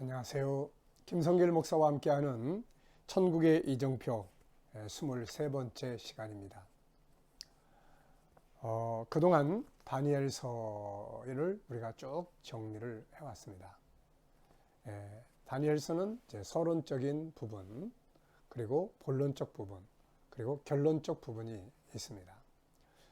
안녕하세요. 김성길 목사와 함께하는 천국의 이정표 23번째 시간입니다. 그동안 다니엘서를 우리가 쭉 정리를 해왔습니다. 다니엘서는 이제 서론적인 부분, 그리고 본론적 부분, 그리고 결론적 부분이 있습니다.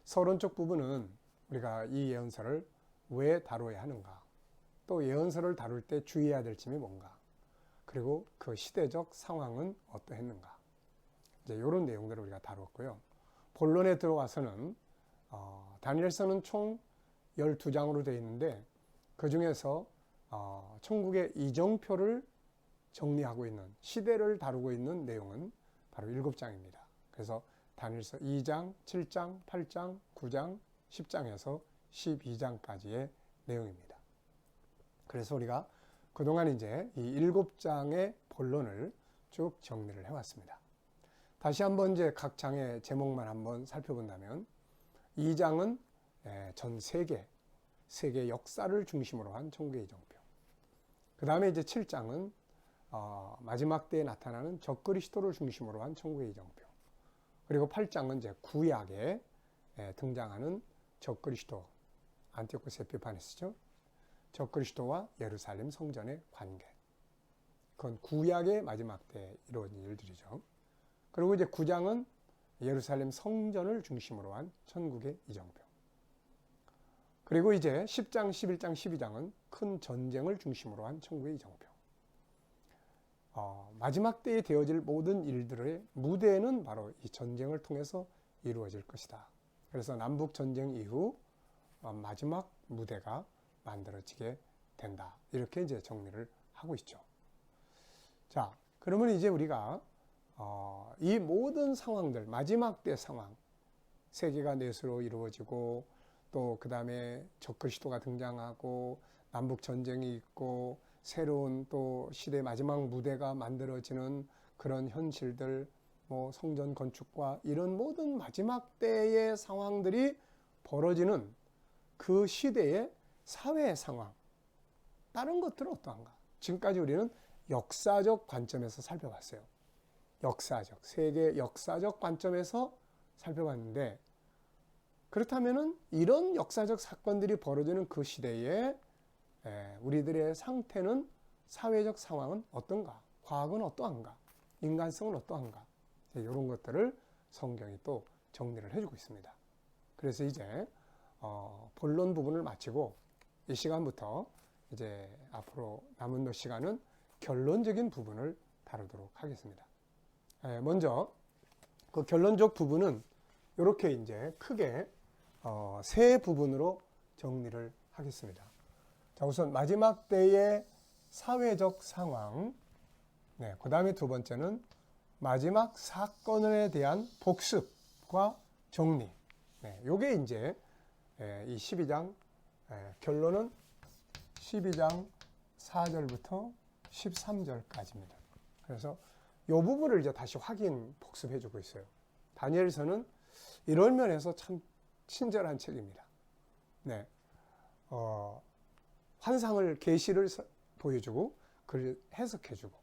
서론적 부분은 우리가 이 예언서를 왜 다뤄야 하는가, 또 예언서를 다룰 때 주의해야 될 점이 뭔가, 그리고 그 시대적 상황은 어떠했는가, 이제 이런 내용들을 우리가 다뤘고요. 본론에 들어와서는 다니엘서는 총 12장으로 되어 있는데 그 중에서 천국의 이정표를 정리하고 있는, 시대를 다루고 있는 내용은 바로 7장입니다. 그래서 다니엘서 2장, 7장, 8장, 9장, 10장에서 12장까지의 내용입니다. 그래서 우리가 그동안 이제 이 7장의 본론을 쭉 정리를 해왔습니다. 다시 한번 이제 각 장의 제목만 한번 살펴본다면 2장은 전 세계 역사를 중심으로 한 천국의 이정표. 그 다음에 이제 7장은 마지막 때에 나타나는 적그리스도를 중심으로 한 천국의 이정표. 그리고 8장은 이제 구약에 등장하는 적그리스도, 안티오코스 에피파네스죠. 적그리스도와 예루살렘 성전의 관계. 그건 구약의 마지막 때에 이루어진 일들이죠. 그리고 이제 9장은 예루살렘 성전을 중심으로 한 천국의 이정표. 그리고 이제 10장, 11장, 12장은 큰 전쟁을 중심으로 한 천국의 이정표. 마지막 때에 되어질 모든 일들의 무대는 바로 이 전쟁을 통해서 이루어질 것이다. 그래서 남북 전쟁 이후 마지막 무대가 만들어지게 된다. 이렇게 이제 정리를 하고 있죠. 자, 그러면 이제 우리가 이 모든 상황들, 마지막 때 상황, 세계가 넷으로 이루어지고 또 그 다음에 적그리스도가 등장하고 남북 전쟁이 있고 새로운 또 시대 마지막 무대가 만들어지는 그런 현실들, 뭐 성전 건축과 이런 모든 마지막 때의 상황들이 벌어지는 그 시대의 사회 상황, 다른 것들은 어떠한가? 지금까지 우리는 역사적 관점에서 살펴봤어요. 역사적, 세계 역사적 관점에서 살펴봤는데, 그렇다면은 이런 역사적 사건들이 벌어지는 그 시대에 우리들의 상태는, 사회적 상황은 어떤가? 과학은 어떠한가? 인간성은 어떠한가? 이런 것들을 성경이 또 정리를 해주고 있습니다. 그래서 이제 본론 부분을 마치고 이 시간부터 이제 앞으로 남은 몇 시간은 결론적인 부분을 다루도록 하겠습니다. 먼저 그 결론적 부분은 이렇게 이제 크게 세 부분으로 정리를 하겠습니다. 자, 우선 마지막 때의 사회적 상황, 그 다음에 두 번째는 마지막 사건에 대한 복습과 정리. 요게 이제 이 12장 결론은 12장 4절부터 13절까지입니다. 그래서 이 부분을 이제 다시 복습해 주고 있어요. 다니엘서는 이런 면에서 참 친절한 책입니다. 환상을, 계시를 보여주고 그걸 해석해 주고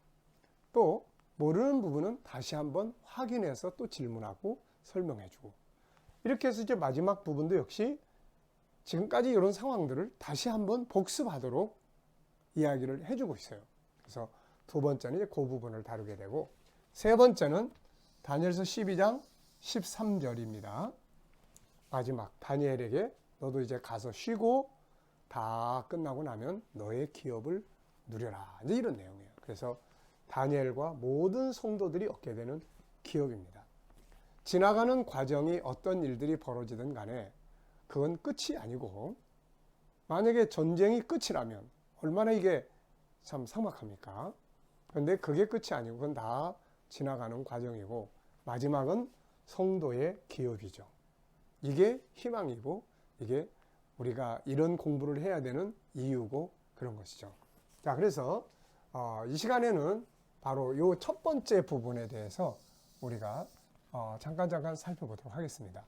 또 모르는 부분은 다시 한번 확인해서 또 질문하고 설명해 주고, 이렇게 해서 이제 마지막 부분도 역시 지금까지 이런 상황들을 다시 한번 복습하도록 이야기를 해주고 있어요. 그래서 두 번째는 이제 그 부분을 다루게 되고, 세 번째는 다니엘서 12장 13절입니다. 마지막 다니엘에게 너도 이제 가서 쉬고 다 끝나고 나면 너의 기업을 누려라. 이제 이런 내용이에요. 그래서 다니엘과 모든 성도들이 얻게 되는 기업입니다. 지나가는 과정이 어떤 일들이 벌어지든 간에 그건 끝이 아니고, 만약에 전쟁이 끝이라면 얼마나 이게 참 삭막합니까? 그런데 그게 끝이 아니고 그건 다 지나가는 과정이고 마지막은 성도의 기업이죠. 이게 희망이고 이게 우리가 이런 공부를 해야 되는 이유고 그런 것이죠. 자, 그래서 이 시간에는 바로 이 첫 번째 부분에 대해서 우리가 잠깐 살펴보도록 하겠습니다.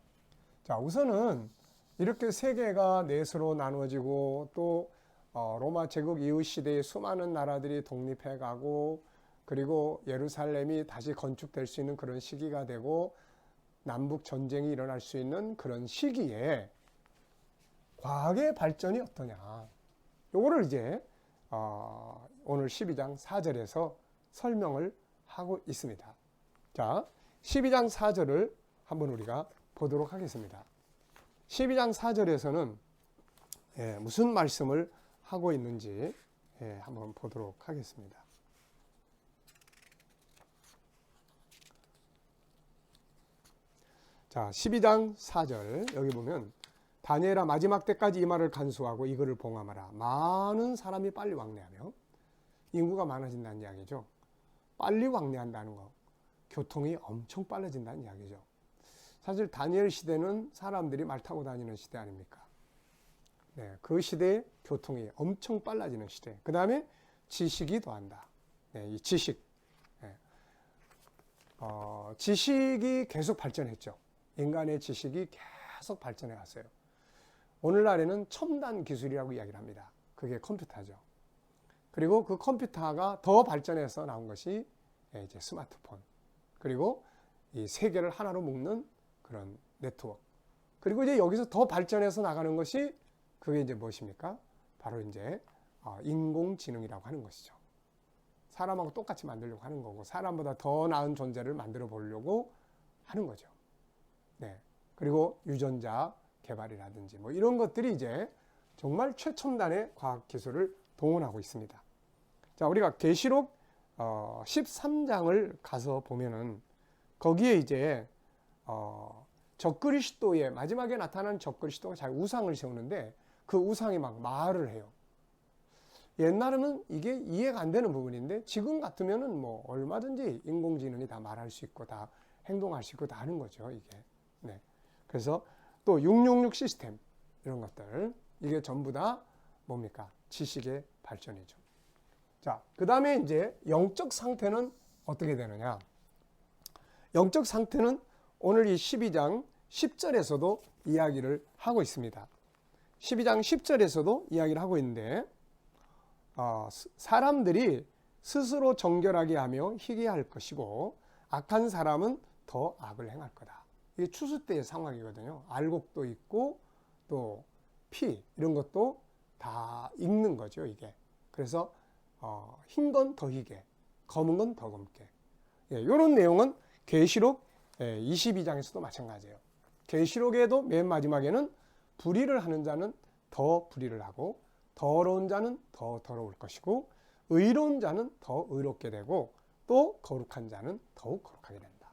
자, 우선은 이렇게 세계가 넷으로 나누어지고 또 로마 제국 이후 시대에 수많은 나라들이 독립해 가고 그리고 예루살렘이 다시 건축될 수 있는 그런 시기가 되고 남북 전쟁이 일어날 수 있는 그런 시기에 과학의 발전이 어떠냐. 요거를 이제 오늘 12장 4절에서 설명을 하고 있습니다. 자, 12장 4절을 한번 우리가 보도록 하겠습니다. 12장 4절에서는 무슨 말씀을 하고 있는지 한번 보도록 하겠습니다. 자, 12장 4절 여기 보면 다니엘아 마지막 때까지 이 말을 간수하고 이거를 봉함하라. 많은 사람이 빨리 왕래하며 인구가 많아진다는 이야기죠. 빨리 왕래한다는 거. 교통이 엄청 빨라진다는 이야기죠. 사실 다니엘 시대는 사람들이 말 타고 다니는 시대 아닙니까? 네, 그 시대에 교통이 엄청 빨라지는 시대. 그 다음에 지식이 더한다. 네, 이 지식. 네. 지식이 계속 발전했죠. 인간의 지식이 계속 발전해 왔어요. 오늘날에는 첨단 기술이라고 이야기를 합니다. 그게 컴퓨터죠. 그리고 그 컴퓨터가 더 발전해서 나온 것이 이제 스마트폰. 그리고 이 세계를 하나로 묶는 그런 네트워크. 그리고 이제 여기서 더 발전해서 나가는 것이 그게 이제 무엇입니까? 바로 이제 인공지능이라고 하는 것이죠. 사람하고 똑같이 만들려고 하는 거고 사람보다 더 나은 존재를 만들어 보려고 하는 거죠. 네. 그리고 유전자 개발이라든지 뭐 이런 것들이 이제 정말 최첨단의 과학 기술을 동원하고 있습니다. 자, 우리가 계시록 13장을 가서 보면은 거기에 이제 적그리스도의 마지막에 나타난 적그리스도가 자기 우상을 세우는데 그 우상이 막 말을 해요. 옛날에는 이게 이해가 안 되는 부분인데 지금 같으면은 뭐 얼마든지 인공지능이 다 말할 수 있고 다 행동할 수 있고 다 하는 거죠, 이게. 네. 그래서 또 666 시스템 이런 것들 이게 전부 다 뭡니까? 지식의 발전이죠. 자, 그 다음에 이제 영적 상태는 어떻게 되느냐? 영적 상태는 오늘 이 12장 10절에서도 이야기를 하고 있습니다. 12장 10절에서도 이야기를 하고 있는데 사람들이 스스로 정결하게 하며 희게 할 것이고 악한 사람은 더 악을 행할 거다. 이게 추수 때의 상황이거든요. 알곡도 있고 또 피 이런 것도 다 익는 거죠, 이게. 그래서 흰 건 더 희게, 검은 건 더 검게. 이런 내용은 계시록 22장에서도 마찬가지예요. 계시록에도 맨 마지막에는 불의를 하는 자는 더 불의를 하고 더러운 자는 더 더러울 것이고 의로운 자는 더 의롭게 되고 또 거룩한 자는 더욱 거룩하게 된다.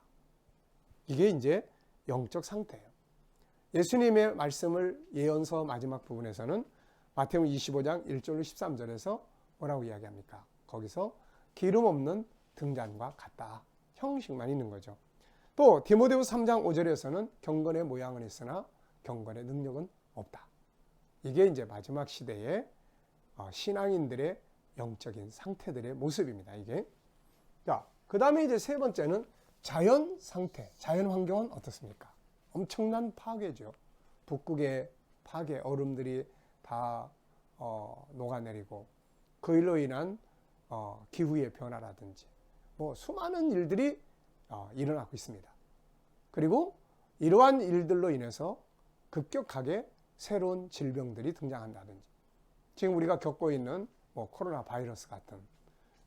이게 이제 영적 상태예요. 예수님의 말씀을 예언서 마지막 부분에서는 마태복음 25장 1절로 13절에서 뭐라고 이야기합니까? 거기서 기름 없는 등잔과 같다. 형식만 있는 거죠. 또 디모데후서 3장 5절에서는 경건의 모양은 있으나 경건의 능력은 없다. 이게 이제 마지막 시대의 신앙인들의 영적인 상태들의 모습입니다. 이게. 자, 그 다음에 이제 세 번째는 자연 상태, 자연 환경은 어떻습니까? 엄청난 파괴죠. 북극의 파괴, 얼음들이 다 녹아내리고 그 일로 인한 기후의 변화라든지 뭐 수많은 일들이 일어나고 있습니다. 그리고 이러한 일들로 인해서 급격하게 새로운 질병들이 등장한다든지 지금 우리가 겪고 있는 뭐 코로나 바이러스 같은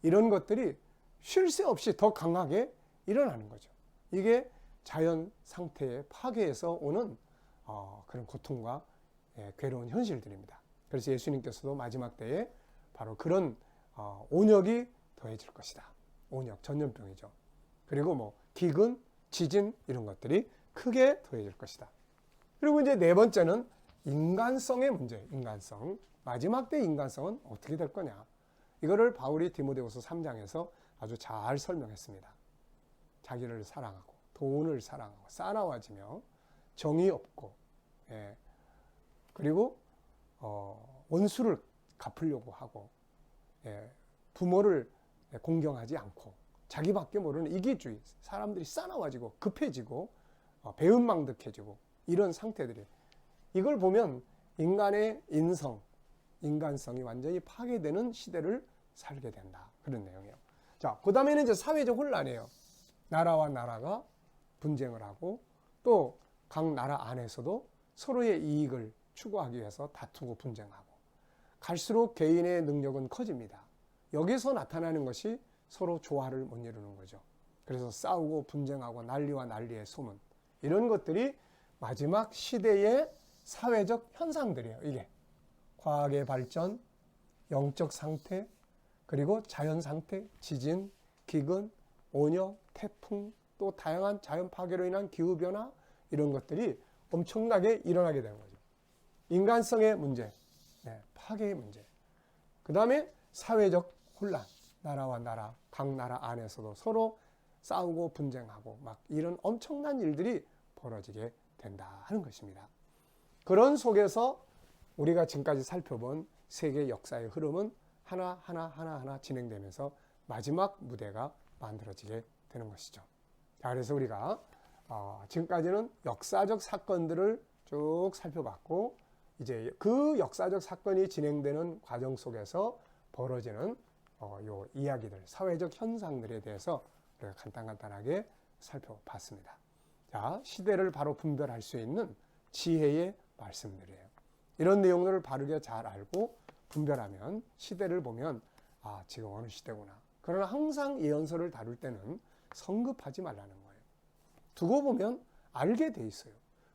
이런 것들이 쉴 새 없이 더 강하게 일어나는 거죠. 이게 자연 상태의 파괴에서 오는 그런 고통과 괴로운 현실들입니다. 그래서 예수님께서도 마지막 때에 바로 그런 온역이 더해질 것이다. 온역, 전염병이죠. 그리고 뭐 기근, 지진 이런 것들이 크게 더해질 것이다. 그리고 이제 네 번째는 인간성의 문제, 인간성. 마지막 때 인간성은 어떻게 될 거냐. 이거를 바울이 디모데후서 3장에서 아주 잘 설명했습니다. 자기를 사랑하고 돈을 사랑하고 싸나워지며 정의 없고 그리고 원수를 갚으려고 하고 부모를 공경하지 않고 자기밖에 모르는 이기주의, 사람들이 싸나워지고 급해지고 배은망덕해지고 이런 상태들이 이걸 보면 인간의 인성, 인간성이 완전히 파괴되는 시대를 살게 된다. 그런 내용이에요. 자, 그 다음에는 이제 사회적 혼란이에요. 나라와 나라가 분쟁을 하고 또 각 나라 안에서도 서로의 이익을 추구하기 위해서 다투고 분쟁하고 갈수록 개인의 능력은 커집니다. 여기서 나타나는 것이 서로 조화를 못 이루는 거죠. 그래서 싸우고 분쟁하고 난리와 난리의 소문, 이런 것들이 마지막 시대의 사회적 현상들이에요. 이게 과학의 발전, 영적 상태, 그리고 자연 상태, 지진, 기근, 온역, 태풍, 또 다양한 자연 파괴로 인한 기후변화, 이런 것들이 엄청나게 일어나게 되는 거죠. 인간성의 문제, 파괴의 문제, 그 다음에 사회적 혼란, 나라와 나라, 각 나라 안에서도 서로 싸우고 분쟁하고 막 이런 엄청난 일들이 벌어지게 된다 하는 것입니다. 그런 속에서 우리가 지금까지 살펴본 세계 역사의 흐름은 하나 진행되면서 마지막 무대가 만들어지게 되는 것이죠. 자, 그래서 우리가 지금까지는 역사적 사건들을 쭉 살펴봤고, 이제 그 역사적 사건이 진행되는 과정 속에서 벌어지는 요 이야기들, 사회적 현상들에 대해서 우리가 간단하게 살펴봤습니다. 자, 시대를 바로 분별할 수 있는 지혜의 말씀들이에요. 이런 내용들을 바르게 잘 알고 분별하면 시대를 보면 지금 어느 시대구나. 그러나 항상 예언서를 다룰 때는 성급하지 말라는 거예요. 두고 보면 알게 돼 있어요.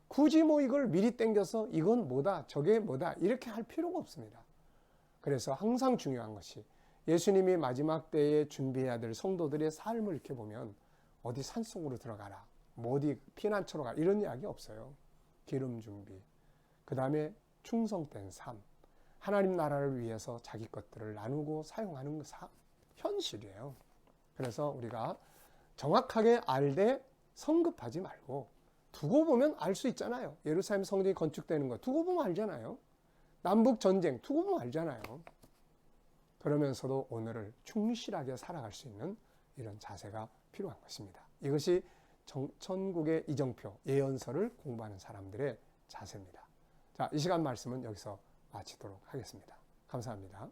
굳이 이걸 미리 땡겨서 이건 뭐다, 저게 뭐다 이렇게 할 필요가 없습니다. 그래서 항상 중요한 것이 예수님이 마지막 때에 준비해야 될 성도들의 삶을 이렇게 보면 어디 산속으로 들어가라, 어디 피난처로 가라 이런 이야기 없어요. 기름 준비, 그 다음에 충성된 삶, 하나님 나라를 위해서 자기 것들을 나누고 사용하는 현실이에요. 그래서 우리가 정확하게 알되 성급하지 말고 두고 보면 알 수 있잖아요. 예루살렘 성전이 건축되는 거 두고 보면 알잖아요. 남북 전쟁 두고 보면 알잖아요. 그러면서도 오늘을 충실하게 살아갈 수 있는 이런 자세가 필요한 것입니다. 이것이 천국의 이정표, 예언서를 공부하는 사람들의 자세입니다. 자, 이 시간 말씀은 여기서 마치도록 하겠습니다. 감사합니다.